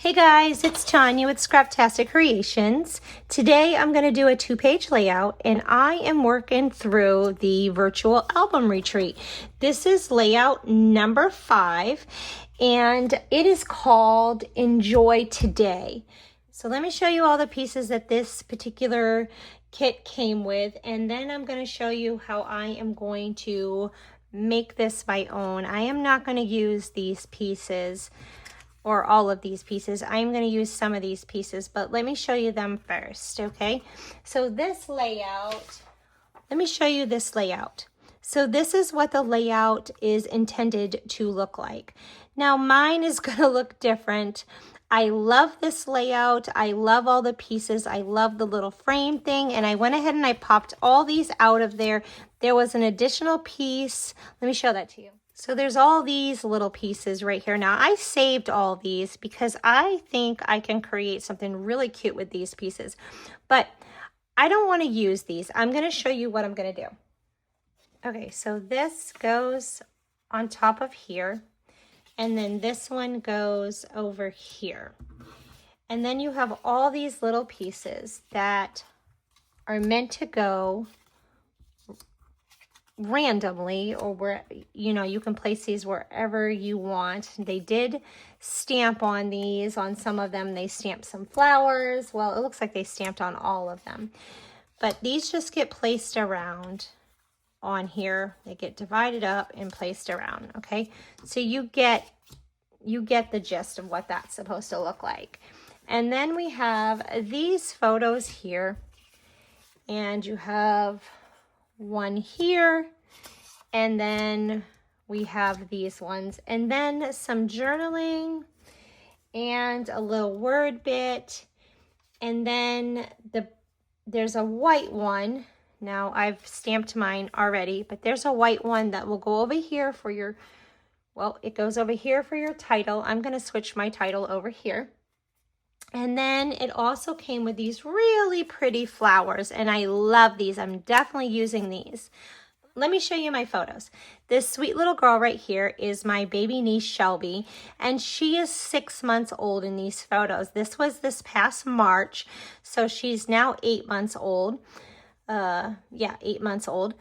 Hey guys, it's Tanya with Scraptastic Creations. Today I'm going to do a 2-page layout and I am working through the virtual album retreat. This is layout number 5 and it is called Enjoy Today. So let me show you all the pieces that this particular kit came with, and then I'm going to show you how I am going to make this my own. I am not going to use these pieces or all of these pieces. I'm going to use some of these pieces, but let me show you them first, okay? So this layout, let me show you this layout. So this is what the layout is intended to look like. Now mine is going to look different. I love this layout. I love all the pieces. I love the little frame thing, and I went ahead and I popped all these out of there. There was an additional piece. Let me show that to you. So there's all these little pieces right here. Now I saved all these because I think I can create something really cute with these pieces, but I don't want to use these. I'm going to show you what I'm going to do. Okay, so this goes on top of here, and then this one goes over here. And then you have all these little pieces that are meant to go randomly, or where, you know, you can place these wherever you want. They did stamp on these. On some of them they stamped some flowers. Well, it looks like they stamped on all of them, but these just get placed around on here. They get divided up and placed around. Okay, so you get the gist of what that's supposed to look like. And then we have these photos here, and you have one here, and then we have these ones, and then some journaling and a little word bit, and then there's a white one. Now I've stamped mine already, but there's a white one that will go over here for your, well, it goes over here for your title. I'm going to switch my title over here. And then it also came with these really pretty flowers, and I love these. I'm definitely using these. Let me show you my photos. This sweet little girl right here is my baby niece Shelby, and she is 6 months old in these photos. This was this past March, so she's now 8 months old. Yeah, 8 months old.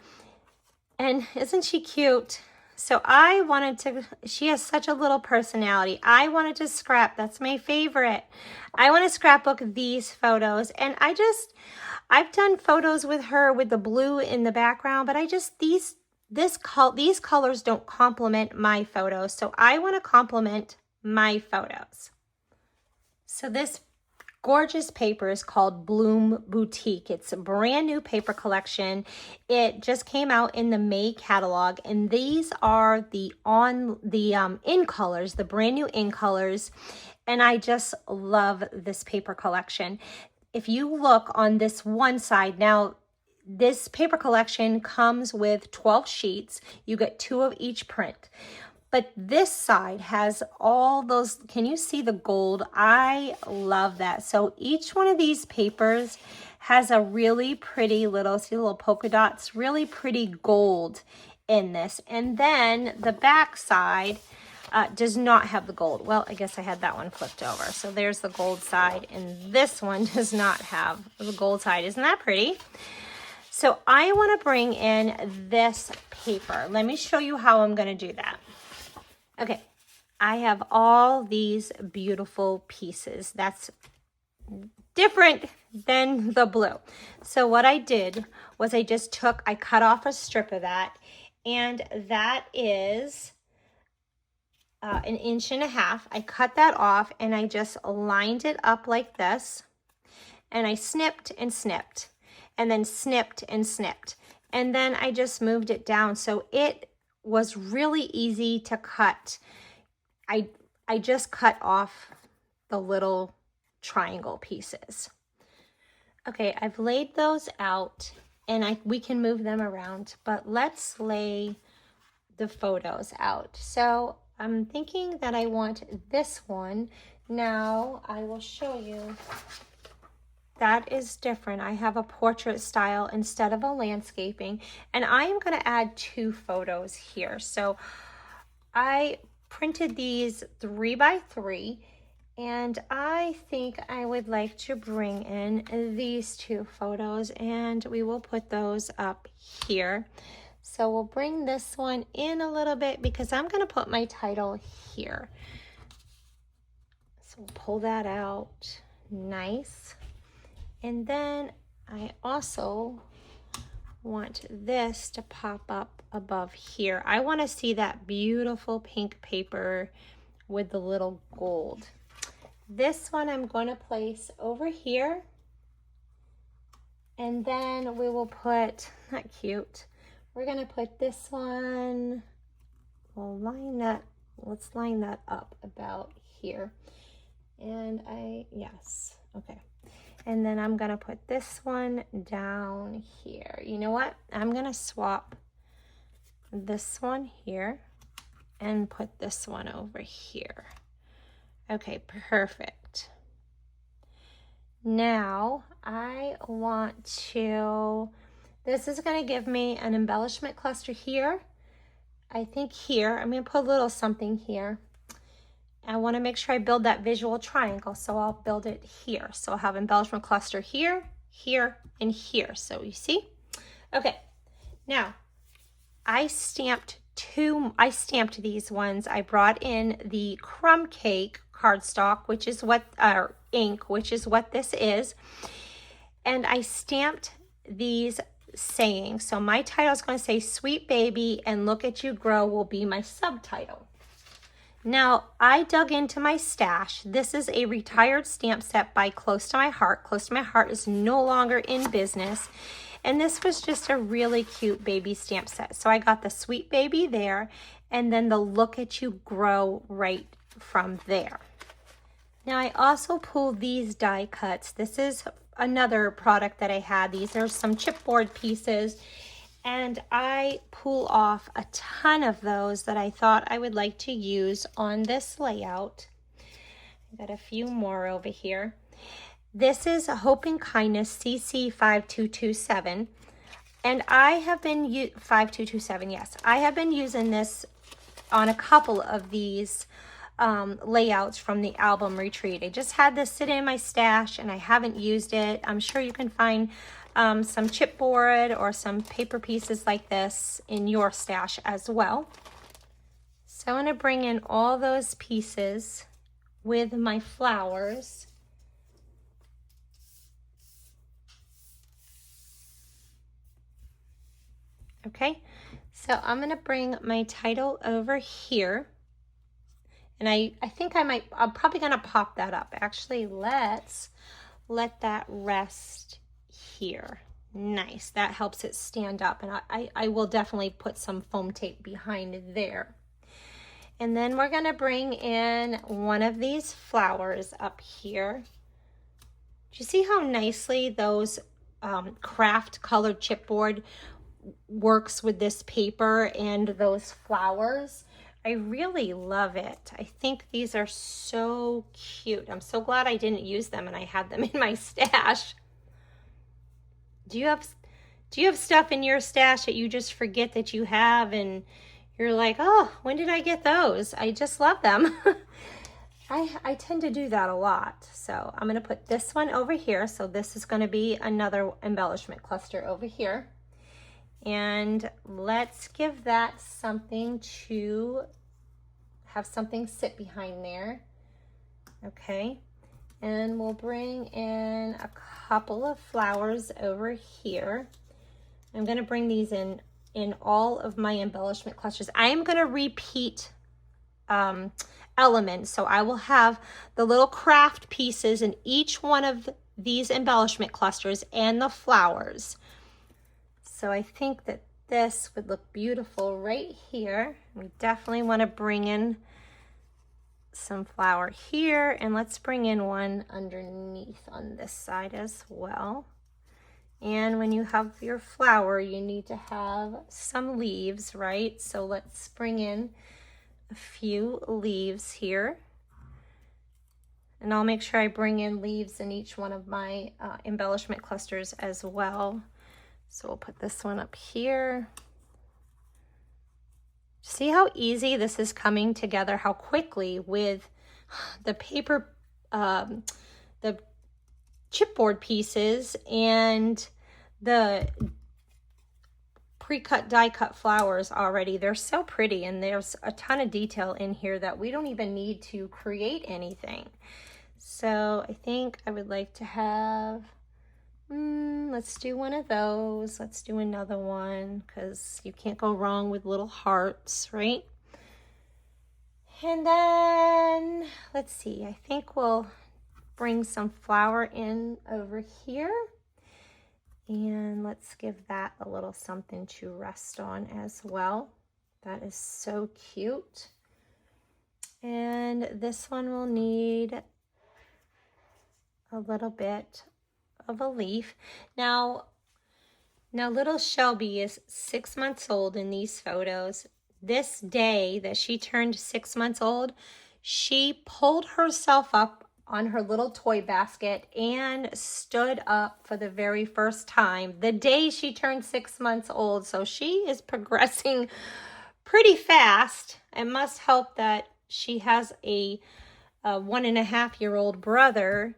And isn't she cute? So I wanted to, she has such a little personality. I wanted to scrap, that's my favorite. I want to scrapbook these photos, and I've done photos with her with the blue in the background, but these colors don't complement my photos. So I want to complement my photos. So this gorgeous paper is called Bloom Boutique. It's a brand new paper collection. It just came out in the May catalog, and these are the in colors, the brand new in colors, and I just love this paper collection. If you look on this one side, now this paper collection comes with 12 sheets. You get 2 of each print. But this side has all those, can you see the gold? I love that. So each one of these papers has a really pretty little, see the little polka dots, really pretty gold in this. And then the back side does not have the gold. Well, I guess I had that one flipped over. So there's the gold side, and this one does not have the gold side. Isn't that pretty? So I want to bring in this paper. Let me show you how I'm going to do that. Okay, I have all these beautiful pieces. That's different than the blue. So what I did was I cut off a strip of that, and that is 1.5 inches. I cut that off, and I just lined it up like this, and I snipped and snipped, and then snipped and snipped, and then I just moved it down. So it was really easy to cut. I just cut off the little triangle pieces. Okay, I've laid those out, and we can move them around, but let's lay the photos out. So I'm thinking that I want this one. Now I will show you. That is different. I have a portrait style instead of a landscaping, and I am going to add 2 photos here. So I printed these 3 by 3, And I think I would like to bring in these two photos, and we will put those up here. So we'll bring this one in a little bit because I'm going to put my title here. So we'll pull that out. Nice. And then I also want this to pop up above here. I want to see that beautiful pink paper with the little gold. This one I'm going to place over here, and then we will put, not cute, we're going to put this one, we'll line that, let's line that up about here. And yes, okay. And then I'm going to put this one down here. You know what? I'm going to swap this one here and put this one over here. Okay, perfect. Now I want to, this is going to give me an embellishment cluster here. I think here, I'm going to put a little something here. I want to make sure I build that visual triangle, so I'll build it here. So I'll have embellishment cluster here, here, and here. So you see? Okay, now I stamped these ones. I brought in the crumb cake cardstock, which is what, ink, which is what this is. And I stamped these saying, so my title is going to say Sweet Baby and Look at You Grow will be my subtitle. Now, I dug into my stash. This is a retired stamp set by Close to My Heart. Close to My Heart is no longer in business. And this was just a really cute baby stamp set. So I got the Sweet Baby there, and then the Look at You Grow right from there. Now I also pulled these die cuts. This is another product that I had. These are some chipboard pieces, and I pull off a ton of those that I thought I would like to use on this layout. I got a few more over here. This is Hope and Kindness CC 5227, and I have been 5227. Yes, I have been using this on a couple of these layouts from the album retreat. I just had this sit in my stash and I haven't used it. I'm sure you can find some chipboard or some paper pieces like this in your stash as well. So I'm going to bring in all those pieces with my flowers. Okay, so I'm going to bring my title over here. And I think I'm probably going to pop that up. Actually, let's let that rest here. Nice. That helps it stand up. And I will definitely put some foam tape behind there. And then we're going to bring in one of these flowers up here. Do you see how nicely those craft colored chipboard works with this paper and those flowers? I really love it. I think these are so cute. I'm so glad I didn't use them and I had them in my stash. Do you have stuff in your stash that you just forget that you have and you're like, oh, when did I get those? I just love them. I tend to do that a lot. So I'm going to put this one over here. So this is going to be another embellishment cluster over here. And let's give that something to have something sit behind there. Okay. And we'll bring in a couple of flowers over here. I'm going to bring these in all of my embellishment clusters. I am going to repeat elements. So I will have the little craft pieces in each one of these embellishment clusters and the flowers. So I think that this would look beautiful right here. We definitely want to bring in some flower here, and let's bring in one underneath on this side as well. And when you have your flower, you need to have some leaves, right? So let's bring in a few leaves here. And I'll make sure I bring in leaves in each one of my embellishment clusters as well. So we'll put this one up here. See how easy this is coming together, how quickly with the paper the chipboard pieces and the pre-cut die cut flowers already. They're so pretty, and there's a ton of detail in here that we don't even need to create anything. So I think I would like to have, let's do one of those. Let's do another one, because you can't go wrong with little hearts, right? And then let's see, I think we'll bring some flower in over here. And let's give that a little something to rest on as well. That is so cute. And this one will need a little bit of a leaf. Now little Shelby is 6 months old in these photos. This day that she turned 6 months old, she pulled herself up on her little toy basket and stood up for the very first time the day she turned 6 months old. So she is progressing pretty fast. It must help that she has a 1.5-year-old brother.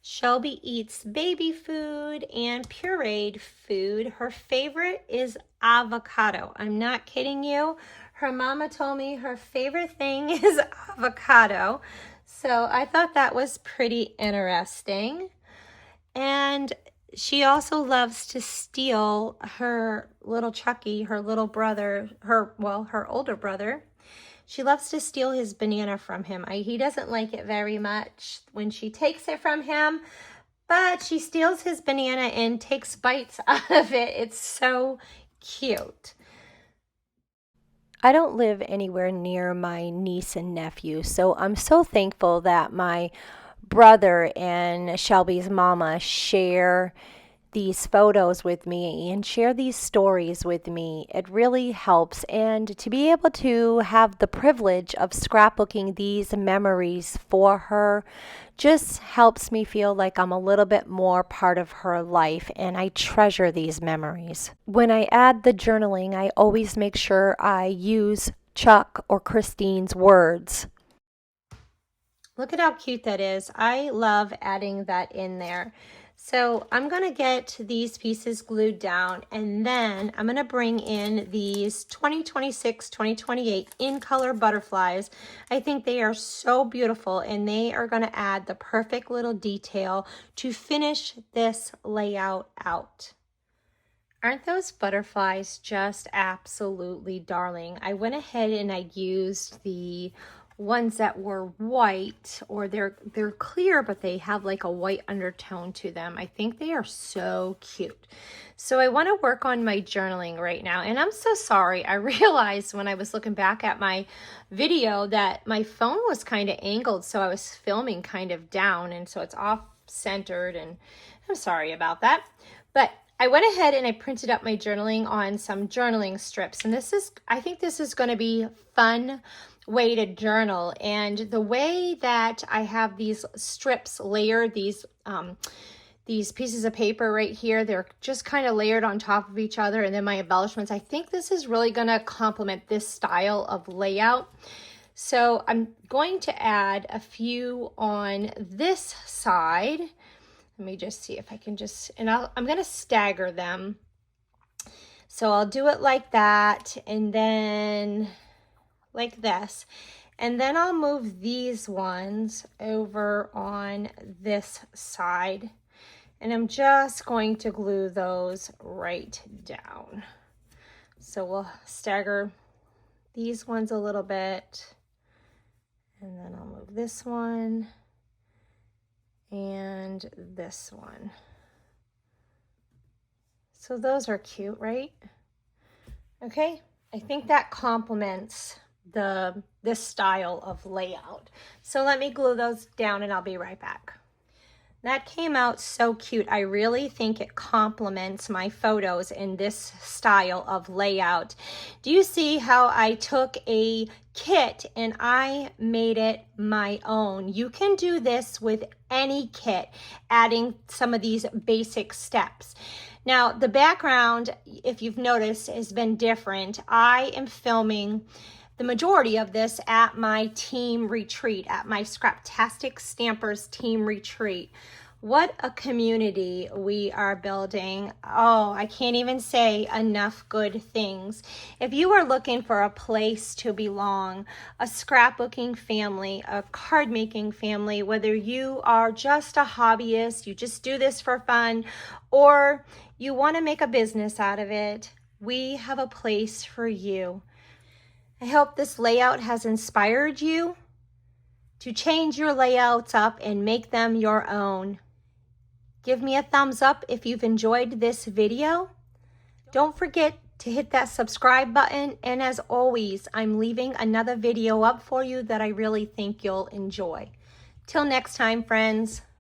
Shelby eats baby food and pureed food. Her favorite is avocado. I'm not kidding you. Her mama told me her favorite thing is avocado. So I thought that was pretty interesting. And she also loves to steal her little Chucky, her little brother, her older brother. She loves to steal his banana from him. He doesn't like it very much when she takes it from him, but she steals his banana and takes bites out of it. It's so cute. I don't live anywhere near my niece and nephew, so I'm so thankful that my brother and Shelby's mama share these photos with me and share these stories with me. It really helps, and to be able to have the privilege of scrapbooking these memories for her just helps me feel like I'm a little bit more part of her life, and I treasure these memories. When I add the journaling, I always make sure I use Chuck or Christine's words. Look at how cute that is. I love adding that in there. So I'm going to get these pieces glued down, and then I'm going to bring in these 2026, 2028 in color butterflies. I think they are so beautiful, and they are going to add the perfect little detail to finish this layout out. Aren't those butterflies just absolutely darling? I went ahead and I used the ones that were white, or they're clear, but they have like a white undertone to them. I think they are so cute. So I want to work on my journaling right now, and I'm so sorry. I realized when I was looking back at my video that my phone was kind of angled, so I was filming kind of down, and so it's off centered, and I'm sorry about that. But I went ahead and I printed up my journaling on some journaling strips, and I think this is going to be fun way to journal. And the way that I have these strips layered, these pieces of paper right here, they're just kind of layered on top of each other, and then my embellishments, I think this is really going to complement this style of layout. So I'm going to add a few on this side. Let me just see if I can and I'm going to stagger them. So I'll do it like that, and then like this. And then I'll move these ones over on this side. And I'm just going to glue those right down. So we'll stagger these ones a little bit. And then I'll move this one and this one. So those are cute, right? Okay, I think that complements this style of layout. So let me glue those down and I'll be right back. That came out so cute. I really think it complements my photos in this style of layout. Do you see how I took a kit and I made it my own? You can do this with any kit, adding some of these basic steps. Now, the background, if you've noticed, has been different. I am filming the majority of this at my team retreat, at my Scraptastic Stampers team retreat. What a community we are building. Oh, I can't even say enough good things. If you are looking for a place to belong, a scrapbooking family, a card making family, whether you are just a hobbyist, you just do this for fun, or you want to make a business out of it, we have a place for you. I hope this layout has inspired you to change your layouts up and make them your own. Give me a thumbs up if you've enjoyed this video. Don't forget to hit that subscribe button. And as always, I'm leaving another video up for you that I really think you'll enjoy. Till next time, friends.